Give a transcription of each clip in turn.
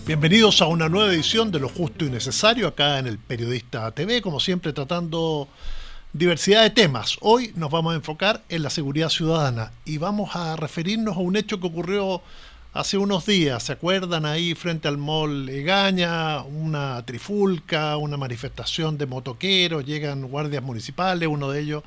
Bienvenidos a una nueva edición de Lo Justo y Necesario, acá en el Periodista TV, como siempre tratando diversidad de temas. Hoy nos vamos a enfocar en la seguridad ciudadana y vamos a referirnos a un hecho que ocurrió hace unos días. ¿Se acuerdan? Ahí frente al Mall Egaña, una trifulca, una manifestación de motoqueros, llegan guardias municipales, uno de ellos,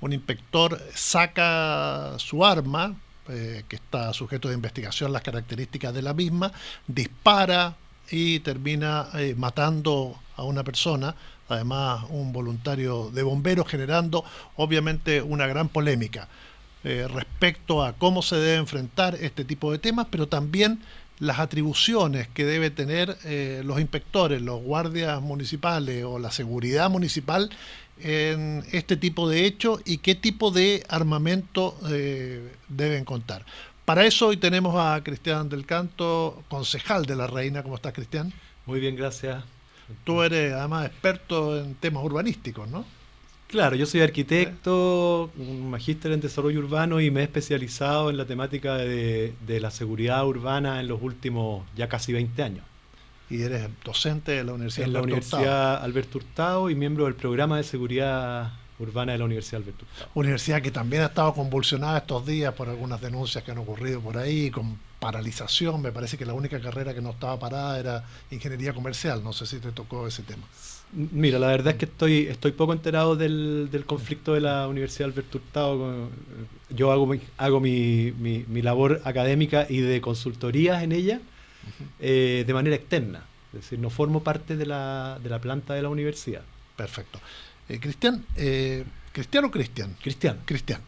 un inspector, saca su arma, que está sujeto de investigación, las características de la misma, dispara y termina matando a una persona, además un voluntario de bomberos, generando obviamente una gran polémica respecto a cómo se debe enfrentar este tipo de temas, pero también las atribuciones que debe tener los inspectores, los guardias municipales o la seguridad municipal en este tipo de hechos y qué tipo de armamento deben contar. Para eso hoy tenemos a Cristian del Canto, concejal de La Reina. ¿Cómo estás, Cristian? Muy bien, gracias. Tú eres además experto en temas urbanísticos, ¿no? Claro, yo soy arquitecto, un magíster en desarrollo urbano y me he especializado en la temática de la seguridad urbana en los últimos ya casi 20 años. Y eres docente de la Universidad En la Alberto Hurtado. Universidad Alberto Hurtado y miembro del programa de seguridad urbana de la Universidad Alberto Hurtado. Universidad que también ha estado convulsionada estos días por algunas denuncias que han ocurrido por ahí, con paralización. Me parece que la única carrera que no estaba parada era ingeniería comercial. No sé si te tocó ese tema. Mira, la verdad es que estoy poco enterado del conflicto de la Universidad Alberto Hurtado. Yo hago mi labor académica y de consultorías en ella de manera externa. Es decir, no formo parte de la planta de la universidad. Perfecto. Cristian, ¿Cristian o Cristian? Cristian. Cristian.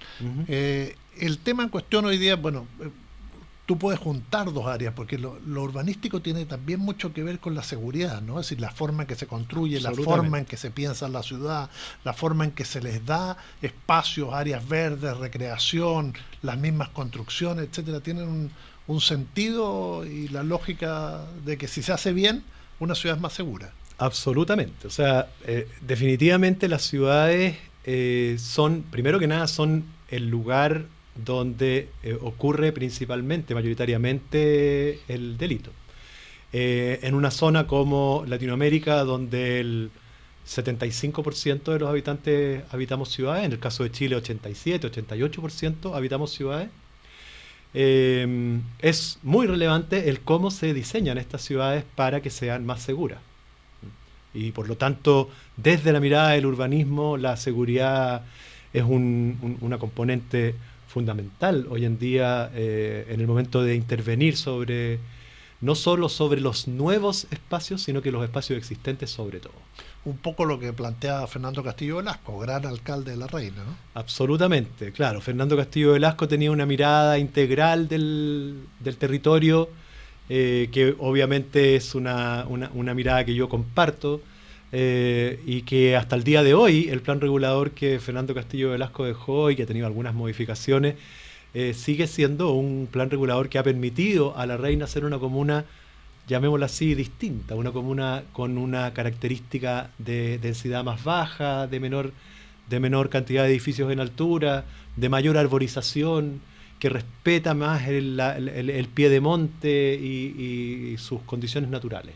El tema en cuestión hoy día, bueno, tú puedes juntar dos áreas, porque lo urbanístico tiene también mucho que ver con la seguridad, ¿no? Es decir, la forma en que se construye, la forma en que se piensa en la ciudad, la forma en que se les da espacios, áreas verdes, recreación, las mismas construcciones, etcétera, tienen un sentido y la lógica de que si se hace bien, una ciudad es más segura. Absolutamente. O sea, definitivamente las ciudades son, primero que nada, son el lugar donde ocurre principalmente, mayoritariamente, el delito. En una zona como Latinoamérica, donde el 75% de los habitantes habitamos ciudades, en el caso de Chile 87, 88% habitamos ciudades, es muy relevante el cómo se diseñan estas ciudades para que sean más seguras. Y por lo tanto, desde la mirada del urbanismo, la seguridad es una componente fundamental hoy en día en el momento de intervenir no solo sobre los nuevos espacios, sino que los espacios existentes sobre todo. Un poco lo que plantea Fernando Castillo Velasco, gran alcalde de La Reina, ¿no? Absolutamente, claro. Fernando Castillo Velasco tenía una mirada integral del territorio, que obviamente es una mirada que yo comparto, y que hasta el día de hoy el plan regulador que Fernando Castillo Velasco dejó y que ha tenido algunas modificaciones sigue siendo un plan regulador que ha permitido a La Reina ser una comuna, llamémosla así, distinta, una comuna con una característica de densidad más baja, de menor cantidad de edificios en altura, de mayor arborización, que respeta más el pie de monte y sus condiciones naturales.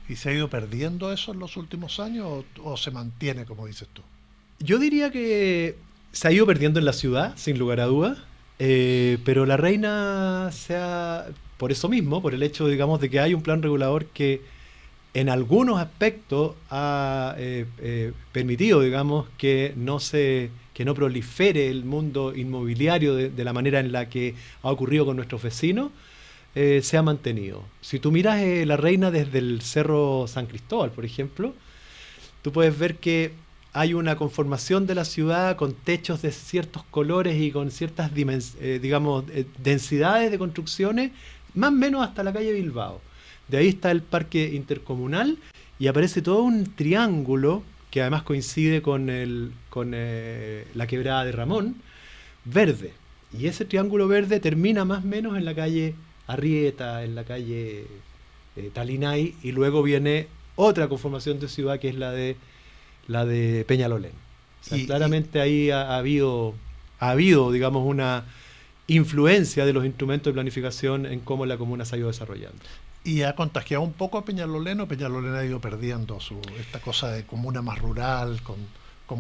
¿Y se ha ido perdiendo eso en los últimos años o se mantiene, como dices tú? Yo diría que se ha ido perdiendo en la ciudad, sin lugar a dudas, pero La Reina por eso mismo, por el hecho, digamos, de que hay un plan regulador que en algunos aspectos ha permitido, digamos, que no prolifere el mundo inmobiliario de la manera en la que ha ocurrido con nuestros vecinos. Se ha mantenido. Si tú miras La Reina desde el Cerro San Cristóbal, por ejemplo, tú puedes ver que hay una conformación de la ciudad con techos de ciertos colores y con ciertas densidades de construcciones, más o menos hasta la calle Bilbao. De ahí está el parque intercomunal y aparece todo un triángulo que además coincide con la quebrada de Ramón, verde. Y ese triángulo verde termina más o menos en la calle Arrieta, en la calle Talinay, y luego viene otra conformación de ciudad que es la de Peñalolén. O sea, claramente ahí ha habido, digamos, una influencia de los instrumentos de planificación en cómo la comuna se ha ido desarrollando. Y ha contagiado un poco a Peñalolén, o Peñalolén ha ido perdiendo esta cosa de comuna más rural, con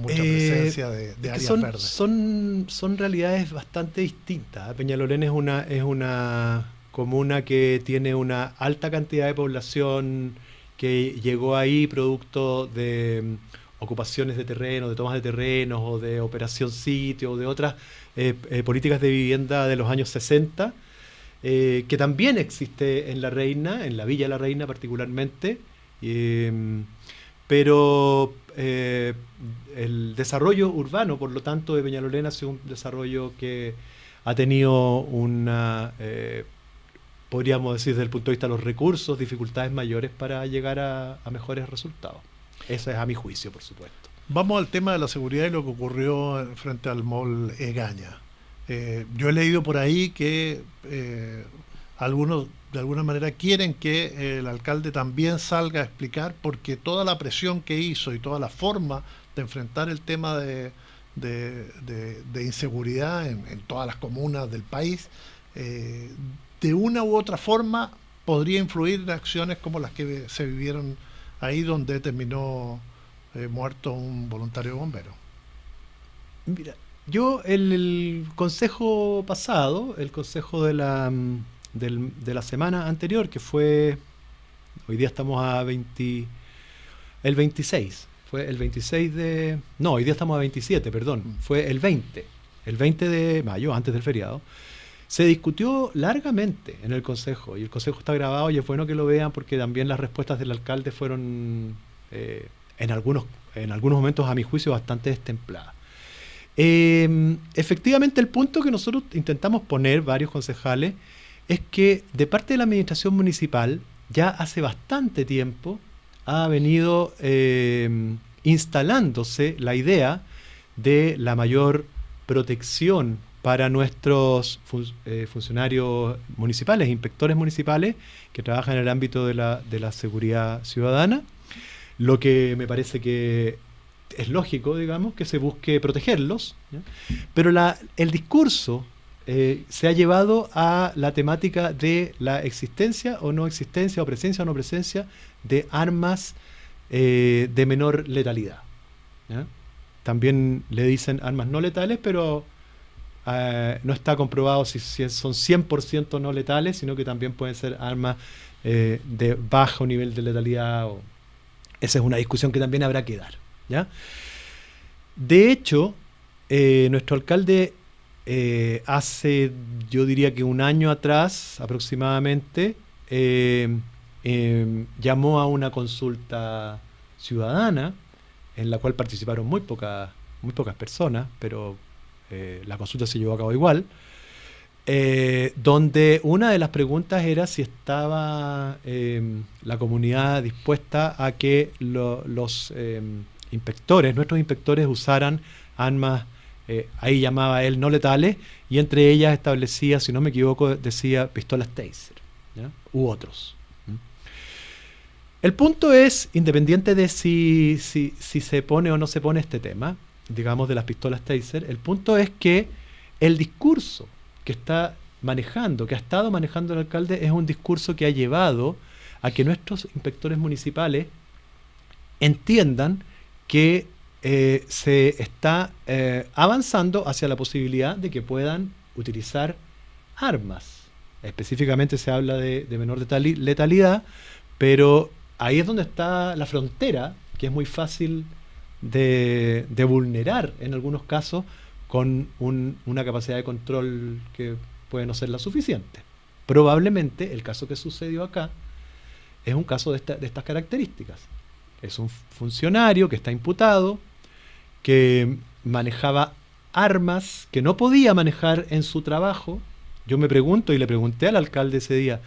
mucha presencia de áreas verdes. Son realidades bastante distintas. Peñalolén es una comuna que tiene una alta cantidad de población que llegó ahí producto de ocupaciones de terreno, de tomas de terrenos o de operación sitio o de otras políticas de vivienda de los años 60, que también existe en La Reina, en la Villa La Reina particularmente, pero el desarrollo urbano, por lo tanto, de Peñalolén ha sido un desarrollo que ha tenido una, podríamos decir desde el punto de vista de los recursos, dificultades mayores para llegar a mejores resultados. Eso es a mi juicio, por supuesto. Vamos al tema de la seguridad y lo que ocurrió frente al mall Egaña. Yo he leído por ahí que algunos de alguna manera quieren que el alcalde también salga a explicar, porque toda la presión que hizo y toda la forma de enfrentar el tema de inseguridad en todas las comunas del país, de una u otra forma podría influir en acciones como las que se vivieron ahí, donde terminó muerto un voluntario bombero. Mira, yo el consejo pasado, el consejo de la semana anterior, que fue, hoy día estamos a 20, el 26, fue el 26 de, no, hoy día estamos a 27, perdón, fue el 20 de mayo, antes del feriado, se discutió largamente en el consejo, y el consejo está grabado y es bueno que lo vean, porque también las respuestas del alcalde fueron en algunos momentos, a mi juicio, bastante destempladas. Efectivamente, el punto que nosotros intentamos poner, varios concejales, es que de parte de la administración municipal ya hace bastante tiempo ha venido instalándose la idea de la mayor protección para nuestros funcionarios municipales, inspectores municipales que trabajan en el ámbito de la seguridad ciudadana, lo que me parece que es lógico, digamos, que se busque protegerlos, ¿ya? Pero el discurso se ha llevado a la temática de la existencia o no existencia, o presencia o no presencia de armas de menor letalidad, ¿ya? También le dicen armas no letales, pero no está comprobado si son 100% no letales, sino que también pueden ser armas de bajo nivel de letalidad. Esa es una discusión que también habrá que dar, ¿ya? De hecho, nuestro alcalde hace, yo diría que un año atrás aproximadamente, llamó a una consulta ciudadana en la cual participaron muy pocas personas, pero la consulta se llevó a cabo igual, donde una de las preguntas era si estaba la comunidad dispuesta a que los nuestros inspectores usaran armas, ahí llamaba él no letales, y entre ellas establecía, si no me equivoco, decía pistolas Taser, ¿ya? U otros. El punto es, independiente de si se pone o no se pone este tema, digamos, de las pistolas Taser, el punto es que el discurso que está manejando, que ha estado manejando el alcalde, es un discurso que ha llevado a que nuestros inspectores municipales entiendan que se está avanzando hacia la posibilidad de que puedan utilizar armas. Específicamente se habla de menor letalidad, pero ahí es donde está la frontera, que es muy fácil de vulnerar en algunos casos, con una capacidad de control que puede no ser la suficiente. Probablemente el caso que sucedió acá es un caso de estas características. Es un funcionario que está imputado, que manejaba armas que no podía manejar en su trabajo. Yo me pregunto, y le pregunté al alcalde ese día,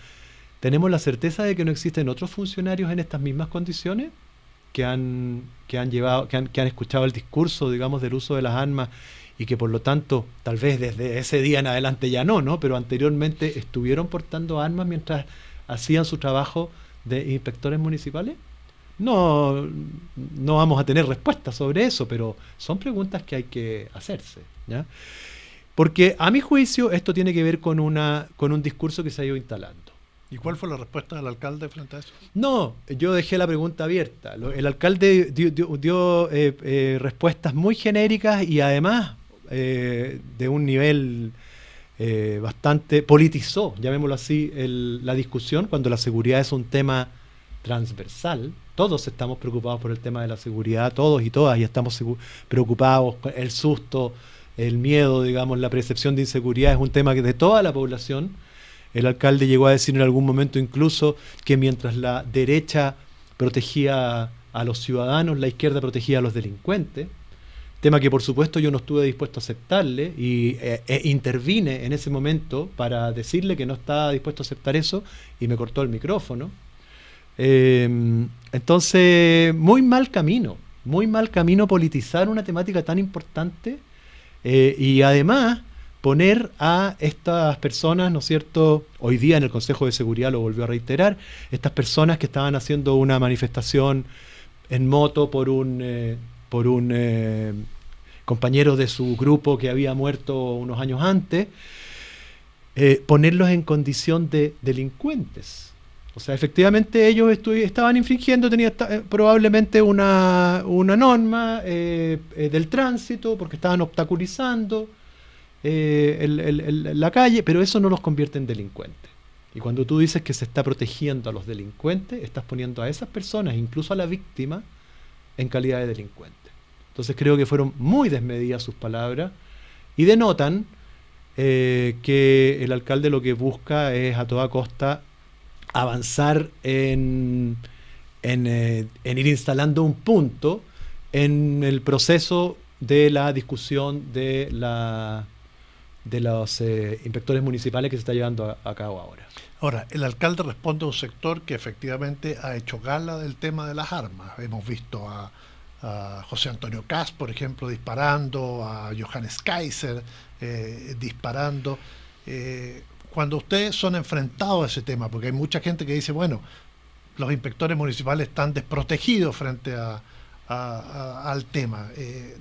¿tenemos la certeza de que no existen otros funcionarios en estas mismas condiciones que han escuchado el discurso, digamos, del uso de las armas, y que por lo tanto, tal vez desde ese día en adelante ya no, pero anteriormente estuvieron portando armas mientras hacían su trabajo de inspectores municipales? No vamos a tener respuestas sobre eso, pero son preguntas que hay que hacerse, ¿ya? Porque a mi juicio esto tiene que ver con un discurso que se ha ido instalando. ¿Y cuál fue la respuesta del alcalde frente a eso? No, yo dejé la pregunta abierta. El alcalde dio respuestas muy genéricas y además de un nivel bastante... politizó, llamémoslo así, la discusión cuando la seguridad es un tema transversal. Todos estamos preocupados por el tema de la seguridad, todos y todas, y estamos preocupados. El susto, el miedo, digamos, la percepción de inseguridad es un tema de toda la población. El alcalde llegó a decir en algún momento incluso que mientras la derecha protegía a los ciudadanos, la izquierda protegía a los delincuentes, tema que por supuesto yo no estuve dispuesto a aceptarle y intervine en ese momento para decirle que no estaba dispuesto a aceptar eso y me cortó el micrófono. Entonces, muy mal camino politizar una temática tan importante y además poner a estas personas, ¿no es cierto? Hoy día en el Consejo de Seguridad lo volvió a reiterar, estas personas que estaban haciendo una manifestación en moto por un compañero de su grupo que había muerto unos años antes, ponerlos en condición de delincuentes. O sea, efectivamente ellos estaban infringiendo, probablemente una norma del tránsito, porque estaban obstaculizando la calle, pero eso no los convierte en delincuentes. Y cuando tú dices que se está protegiendo a los delincuentes, estás poniendo a esas personas, incluso a la víctima, en calidad de delincuente. Entonces creo que fueron muy desmedidas sus palabras y denotan que el alcalde lo que busca es a toda costa avanzar en ir instalando un punto en el proceso de la discusión de los inspectores municipales que se está llevando a cabo ahora. Ahora, el alcalde responde a un sector que efectivamente ha hecho gala del tema de las armas. Hemos visto a José Antonio Kast, por ejemplo, disparando, a Johannes Kaiser disparando. Cuando ustedes son enfrentados a ese tema, porque hay mucha gente que dice, bueno, los inspectores municipales están desprotegidos frente al tema.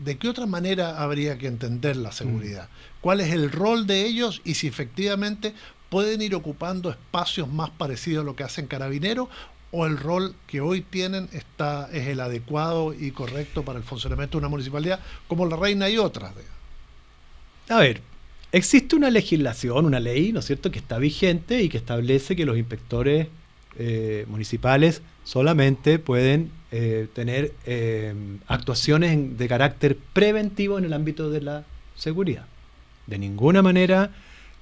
¿De qué otra manera habría que entender la seguridad? ¿Cuál es el rol de ellos y si efectivamente pueden ir ocupando espacios más parecidos a lo que hacen Carabineros o el rol que hoy tienen es el adecuado y correcto para el funcionamiento de una municipalidad como La Reina y otras? A ver, existe una legislación, una ley, ¿no es cierto?, que está vigente y que establece que los inspectores municipales solamente pueden tener actuaciones de carácter preventivo en el ámbito de la seguridad. De ninguna manera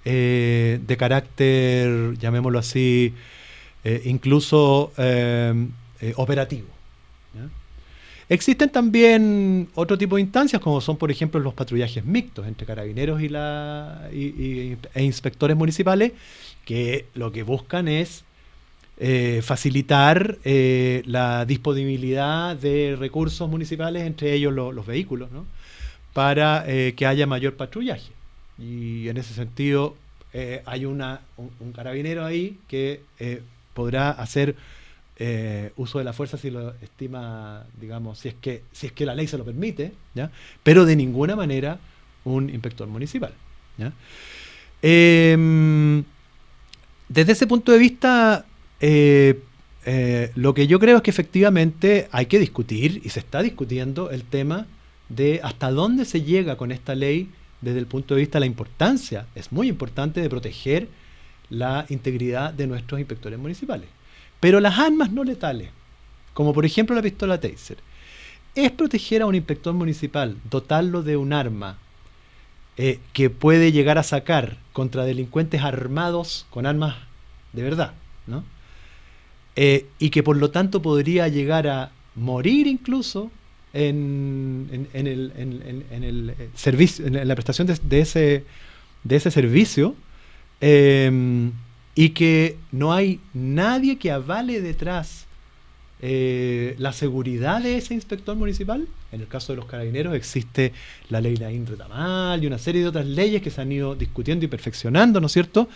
de carácter, llamémoslo así, incluso operativo, ¿ya? Existen también otro tipo de instancias, como son, por ejemplo, los patrullajes mixtos entre carabineros e inspectores municipales, que lo que buscan es facilitar la disponibilidad de recursos municipales, entre ellos los vehículos, ¿no?, para que haya mayor patrullaje. Y en ese sentido hay un carabinero ahí que podrá hacer uso de la fuerza si lo estima, digamos, si es que la ley se lo permite, ¿ya?, pero de ninguna manera un inspector municipal, ¿ya? Desde ese punto de vista, lo que yo creo es que efectivamente hay que discutir, y se está discutiendo, el tema de hasta dónde se llega con esta ley desde el punto de vista de la importancia. Es muy importante de proteger la integridad de nuestros inspectores municipales. Pero las armas no letales, como por ejemplo la pistola Taser, es proteger a un inspector municipal, dotarlo de un arma que puede llegar a sacar contra delincuentes armados con armas de verdad, ¿no? Y que por lo tanto podría llegar a morir incluso en el servicio, en la prestación de ese servicio, y que no hay nadie que avale detrás la seguridad de ese inspector municipal. En el caso de los carabineros existe la ley Laín Retamal y una serie de otras leyes que se han ido discutiendo y perfeccionando, ¿no es cierto?,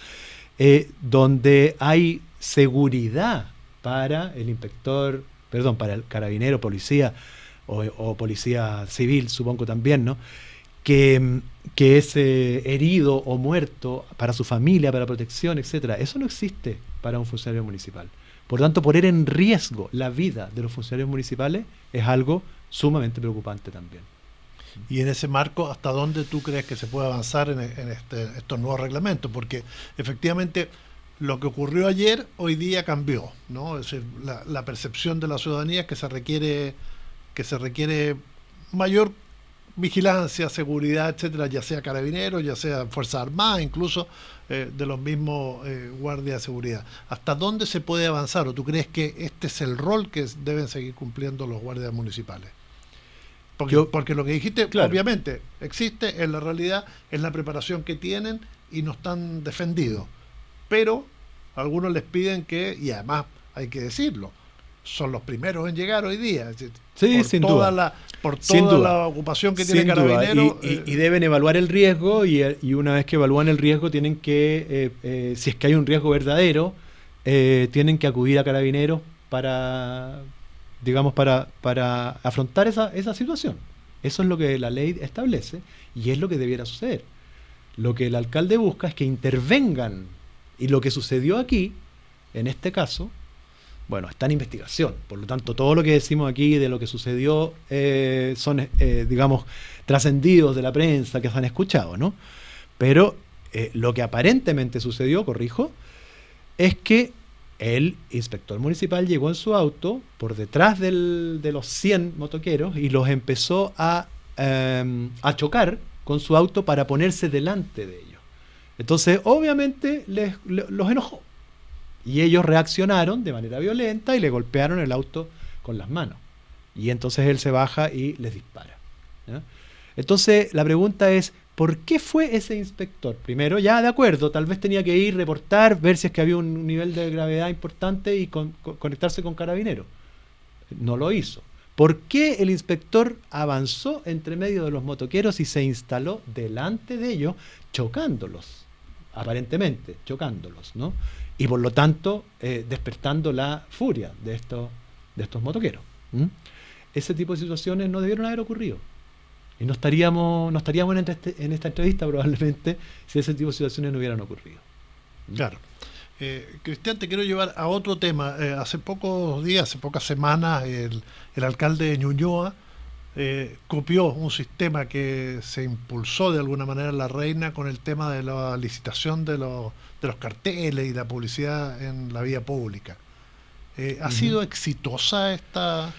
donde hay seguridad para el inspector, para el carabinero, policía o policía civil, supongo también, ¿no?, que es herido o muerto, para su familia, para protección, etcétera. Eso no existe para un funcionario municipal. Por lo tanto, poner en riesgo la vida de los funcionarios municipales es algo sumamente preocupante también. Y en ese marco, ¿hasta dónde tú crees que se puede avanzar en estos nuevos reglamentos? Porque efectivamente lo que ocurrió ayer, hoy día cambió, ¿no? Es decir, la percepción de la ciudadanía es que se requiere mayor vigilancia, seguridad, etcétera, ya sea carabineros, ya sea Fuerzas Armadas, incluso de los mismos guardias de seguridad. ¿Hasta dónde se puede avanzar? ¿O tú crees que este es el rol que deben seguir cumpliendo los guardias municipales? Porque lo que dijiste, claro, obviamente, existe en la realidad, es la preparación que tienen y no están defendidos. Pero algunos les piden que, y además hay que decirlo, son los primeros en llegar hoy día. Sí, sin duda. Por toda la ocupación que tiene Carabineros. Y deben evaluar el riesgo y una vez que evalúan el riesgo tienen que, si es que hay un riesgo verdadero, tienen que acudir a Carabineros para afrontar esa situación. Eso es lo que la ley establece y es lo que debiera suceder. Lo que el alcalde busca es que intervengan, y lo que sucedió aquí, en este caso, bueno, está en investigación. Por lo tanto, todo lo que decimos aquí de lo que sucedió son, digamos, trascendidos de la prensa que se han escuchado, ¿no? Pero lo que aparentemente sucedió, corrijo, es que el inspector municipal llegó en su auto por detrás de los 100 motoqueros y los empezó a chocar con su auto para ponerse delante de ellos. Entonces, obviamente, los enojó. Y ellos reaccionaron de manera violenta y le golpearon el auto con las manos. Y entonces él se baja y les dispara, ¿ya? Entonces, la pregunta es, ¿por qué fue ese inspector? Primero, ya de acuerdo, tal vez tenía que ir, reportar, ver si es que había un nivel de gravedad importante y conectarse con Carabineros. No lo hizo. ¿Por qué el inspector avanzó entre medio de los motoqueros y se instaló delante de ellos, chocándolos? Aparentemente, chocándolos, ¿no? Y por lo tanto, despertando la furia de estos motoqueros. Ese tipo de situaciones no debieron haber ocurrido. Y no estaríamos en esta entrevista probablemente si ese tipo de situaciones no hubieran ocurrido. Claro. Cristian, te quiero llevar a otro tema. Hace pocos días, hace pocas semanas, el alcalde de Ñuñoa copió un sistema que se impulsó de alguna manera en La Reina con el tema de la licitación de los carteles y la publicidad en la vía pública. ¿Ha sido exitosa esta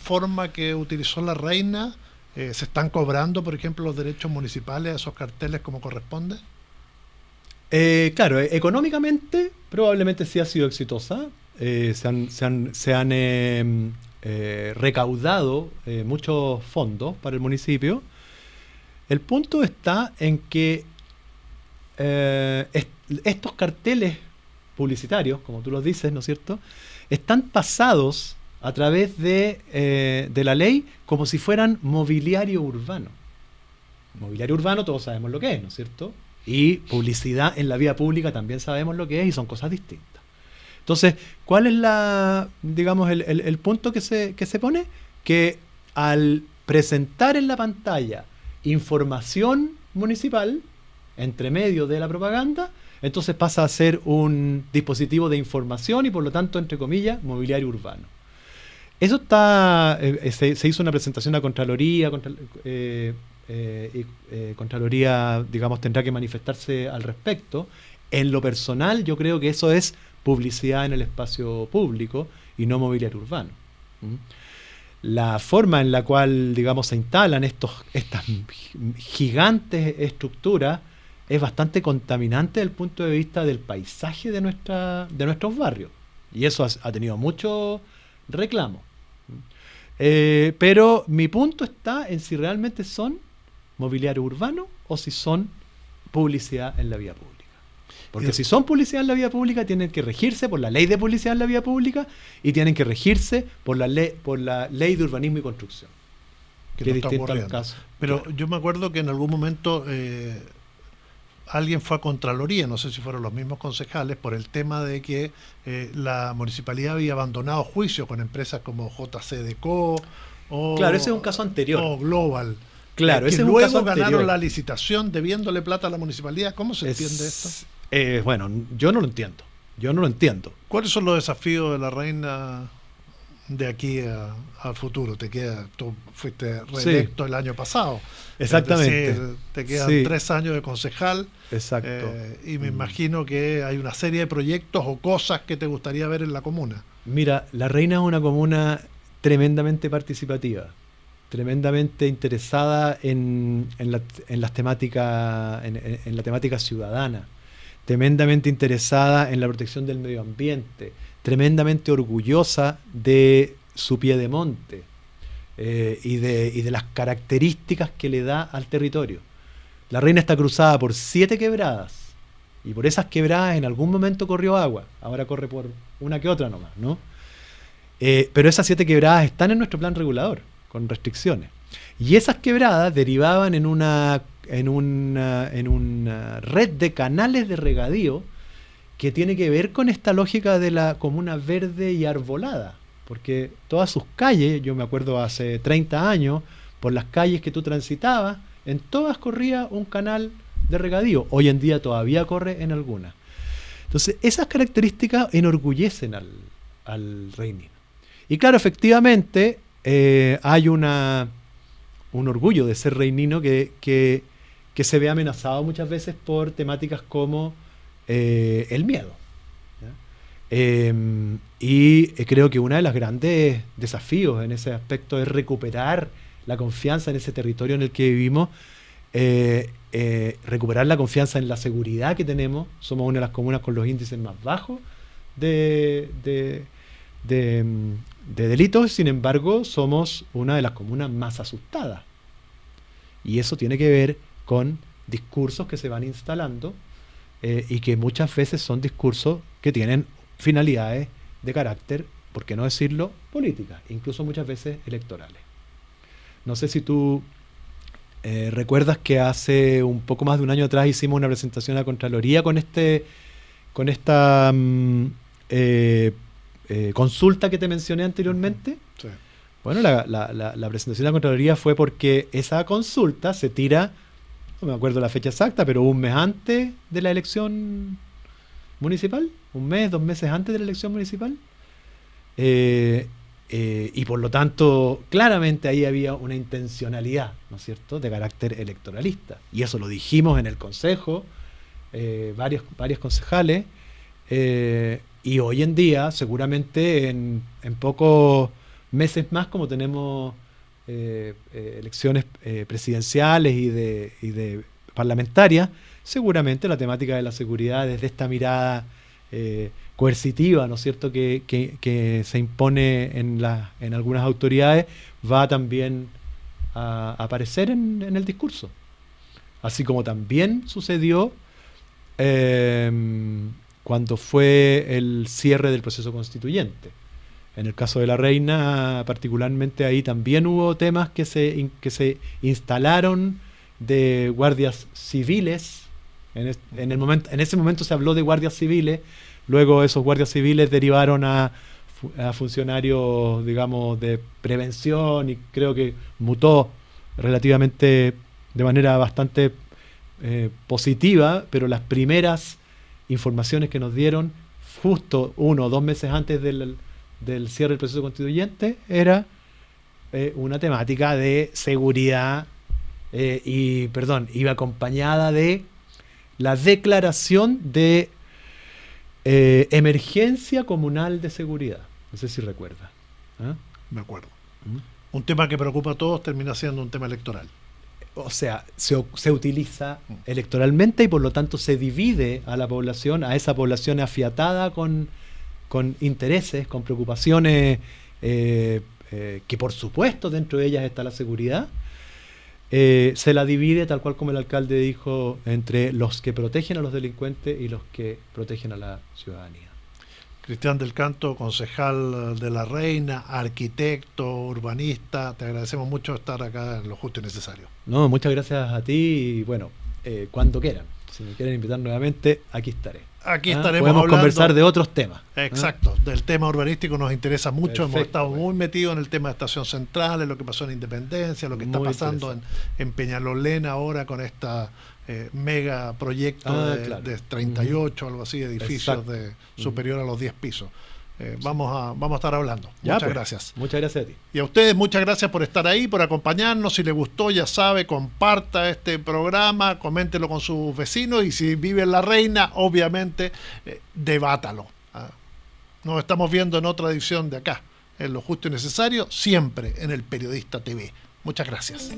forma que utilizó La Reina? ¿Se están cobrando, por ejemplo, los derechos municipales a esos carteles como corresponde? Claro, económicamente probablemente sí ha sido exitosa. Se han recaudado muchos fondos para el municipio. El punto está en que estos carteles publicitarios, como tú los dices, ¿no es cierto?, están pasados a través de la ley como si fueran mobiliario urbano. Mobiliario urbano todos sabemos lo que es, ¿no es cierto? Y publicidad en la vía pública también sabemos lo que es y son cosas distintas. Entonces, ¿cuál es el punto que se pone? Que al presentar en la pantalla información municipal entre medio de la propaganda, entonces pasa a ser un dispositivo de información y por lo tanto, entre comillas, mobiliario urbano. Eso está, se hizo una presentación a Contraloría, Contraloría, digamos, tendrá que manifestarse al respecto. En lo personal, yo creo que eso es publicidad en el espacio público y no mobiliario urbano. La forma en la cual, digamos, se instalan estas gigantes estructuras es bastante contaminante desde el punto de vista del paisaje de nuestros barrios. Y eso ha tenido mucho reclamo. Pero mi punto está en si realmente son mobiliario urbano o si son publicidad en la vía pública. Porque si son publicidad en la vía pública, tienen que regirse por la ley de publicidad en la vía pública y tienen que regirse por la ley de urbanismo y construcción. Que es distinto al caso. Pero claro, yo me acuerdo que en algún momento alguien fue a Contraloría, no sé si fueron los mismos concejales, por el tema de que la municipalidad había abandonado juicios con empresas como JCDecO o... Claro, ese es un caso anterior. O Global. Claro, que ese es luego un caso ganaron anterior. La licitación debiéndole plata a la municipalidad. ¿Cómo se entiende esto? Bueno, yo no lo entiendo. Yo no lo entiendo. ¿Cuáles son los desafíos de La Reina de aquí al futuro? Tú fuiste reelecto el año pasado. Exactamente. Es decir, te quedan 3 años de concejal. Exacto. Y me imagino que hay una serie de proyectos o cosas que te gustaría ver en la comuna. Mira, La Reina es una comuna tremendamente participativa, tremendamente interesada en la temática ciudadana, tremendamente interesada en la protección del medio ambiente, tremendamente orgullosa de su piedemonte y de las características que le da al territorio. La Reina está cruzada por 7 quebradas, y por esas quebradas en algún momento corrió agua, ahora corre por una que otra nomás, ¿no? Pero esas 7 quebradas están en nuestro plan regulador, con restricciones. Y esas quebradas derivaban en una red de canales de regadío que tiene que ver con esta lógica de la comuna verde y arbolada. Porque todas sus calles, yo me acuerdo hace 30 años, por las calles que tú transitabas, en todas corría un canal de regadío. Hoy en día todavía corre en algunas. Entonces, esas características enorgullecen al reinino. Y claro, efectivamente, hay un orgullo de ser reinino que se ve amenazado muchas veces por temáticas como el miedo. Y creo que uno de los grandes desafíos en ese aspecto es recuperar la confianza en ese territorio en el que vivimos, recuperar la confianza en la seguridad que tenemos. Somos una de las comunas con los índices más bajos de delitos, sin embargo, somos una de las comunas más asustadas. Y eso tiene que ver con discursos que se van instalando y que muchas veces son discursos que tienen finalidades de carácter, por qué no decirlo, políticas, incluso muchas veces electorales. No sé si tú recuerdas que hace un poco más de un año atrás hicimos una presentación a la Contraloría con esta consulta que te mencioné anteriormente. Sí. Bueno, la presentación de la Contraloría fue porque esa consulta se tira, no me acuerdo la fecha exacta, pero un mes antes de la elección municipal, 1 mes, 2 meses antes de la elección municipal, y por lo tanto, claramente ahí había una intencionalidad, ¿no es cierto?, de carácter electoralista. Y eso lo dijimos en el Consejo, varios concejales, y hoy en día, seguramente en pocos meses más, como tenemos elecciones presidenciales y de parlamentarias, seguramente la temática de la seguridad desde esta mirada coercitiva, ¿no es cierto?, que se impone en algunas autoridades, va también a aparecer en el discurso. Así como también sucedió cuando fue el cierre del proceso constituyente. En el caso de La Reina, particularmente, ahí también hubo temas que se instalaron de guardias civiles. En ese momento se habló de guardias civiles, luego esos guardias civiles derivaron a funcionarios, digamos, de prevención, y creo que mutó relativamente de manera bastante positiva, pero las primeras informaciones que nos dieron justo 1 o 2 meses antes del cierre del proceso constituyente era una temática de seguridad iba acompañada de la declaración de emergencia comunal de seguridad. No sé si recuerda. ¿Ah? Me acuerdo. Un tema que preocupa a todos termina siendo un tema electoral. O sea, se utiliza electoralmente y por lo tanto se divide a la población, a esa población afiatada con intereses, con preocupaciones, que por supuesto dentro de ellas está la seguridad. Se la divide, tal cual como el alcalde dijo, entre los que protegen a los delincuentes y los que protegen a la ciudadanía. Cristian del Canto, concejal de La Reina, arquitecto, urbanista, te agradecemos mucho estar acá en Lo Justo y Necesario. No, muchas gracias a ti y bueno, cuando quieran. Si me quieren invitar nuevamente, aquí estaré. Aquí estaremos Podemos hablando, conversar de otros temas. Exacto, del tema urbanístico nos interesa mucho. Perfecto, hemos estado muy metidos en el tema de Estación Central, en lo que pasó en Independencia, lo que está Muy pasando en Peñalolén ahora con esta mega proyecto de 38, algo así, edificios de superior a los 10 pisos. Vamos a estar hablando. Muchas gracias. Muchas gracias a ti. Y a ustedes, muchas gracias por estar ahí, por acompañarnos. Si les gustó, ya sabe, comparta este programa, coméntelo con sus vecinos y si vive en La Reina, obviamente, debátalo. Nos estamos viendo en otra edición de acá, en Lo Justo y Necesario, siempre en el Periodista TV. Muchas gracias.